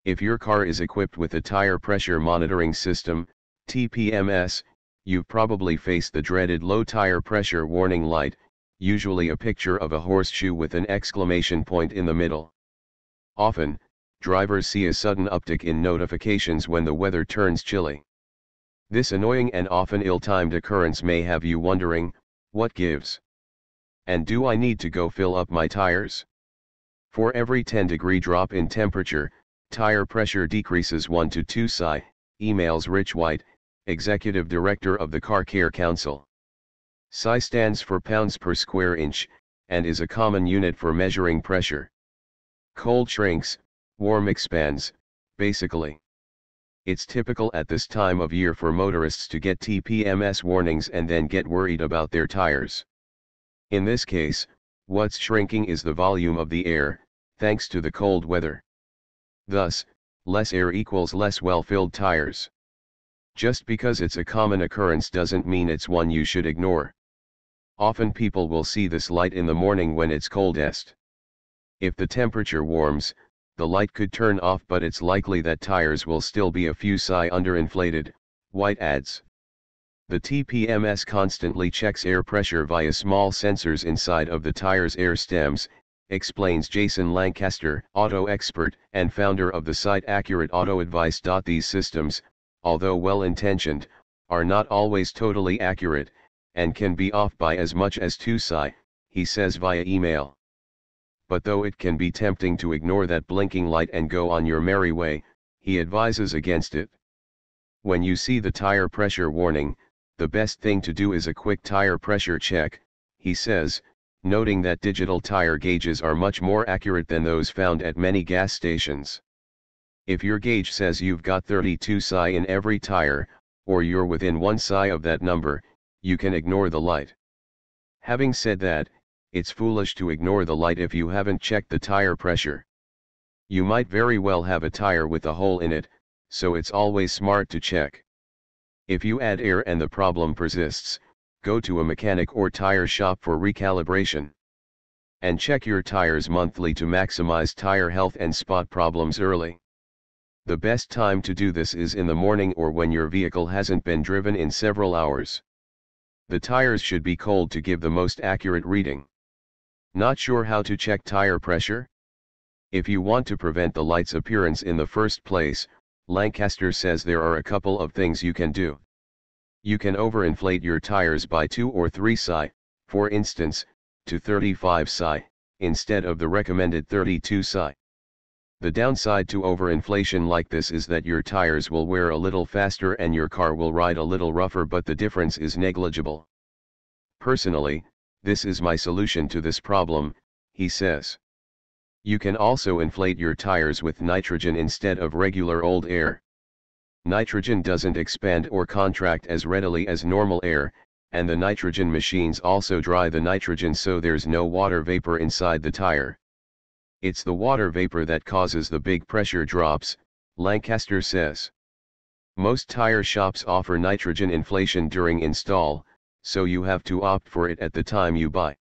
If your car is equipped with a tire pressure monitoring system, TPMS, you've probably faced the dreaded low tire pressure warning light, usually a picture of a horseshoe with an exclamation point in the middle. Often, drivers see a sudden uptick in notifications when the weather turns chilly. This annoying and often ill-timed occurrence may have you wondering, what gives? And do I need to go fill up my tires? For every 10-degree drop in temperature, tire pressure decreases 1 to 2 psi, emails Rich White, Executive Director of the Car Care Council. Psi stands for pounds per square inch, and is a common unit for measuring pressure. Cold shrinks, warm expands, basically. It's typical at this time of year for motorists to get TPMS warnings and then get worried about their tires. In this case, what's shrinking is the volume of the air, thanks to the cold weather. Thus, less air equals less well-filled tires. Just because it's a common occurrence doesn't mean it's one you should ignore. Often people will see this light in the morning when it's coldest. If the temperature warms, the light could turn off, but it's likely that tires will still be a few psi underinflated, White adds. The TPMS constantly checks air pressure via small sensors inside of the tire's air stems, explains Jason Lancaster, auto expert and founder of the site Accurate Auto Advice. These systems, although well-intentioned, are not always totally accurate, and can be off by as much as 2 psi, he says via email. But though it can be tempting to ignore that blinking light and go on your merry way, he advises against it. When you see the tire pressure warning, the best thing to do is a quick tire pressure check, he says, noting that digital tire gauges are much more accurate than those found at many gas stations. If your gauge says you've got 32 psi in every tire, or you're within 1 psi of that number, you can ignore the light. Having said that, it's foolish to ignore the light if you haven't checked the tire pressure. You might very well have a tire with a hole in it, so it's always smart to check. If you add air and the problem persists, go to a mechanic or tire shop for recalibration. And check your tires monthly to maximize tire health and spot problems early. The best time to do this is in the morning or when your vehicle hasn't been driven in several hours. The tires should be cold to give the most accurate reading. Not sure how to check tire pressure? If you want to prevent the light's appearance in the first place, Lancaster says there are a couple of things you can do. You can overinflate your tires by 2 or 3 psi, for instance, to 35 psi, instead of the recommended 32 psi. The downside to overinflation like this is that your tires will wear a little faster and your car will ride a little rougher, but the difference is negligible. Personally, this is my solution to this problem, he says. You can also inflate your tires with nitrogen instead of regular old air. Nitrogen doesn't expand or contract as readily as normal air, and the nitrogen machines also dry the nitrogen so there's no water vapor inside the tire. It's the water vapor that causes the big pressure drops, Lancaster says. Most tire shops offer nitrogen inflation during install, so you have to opt for it at the time you buy.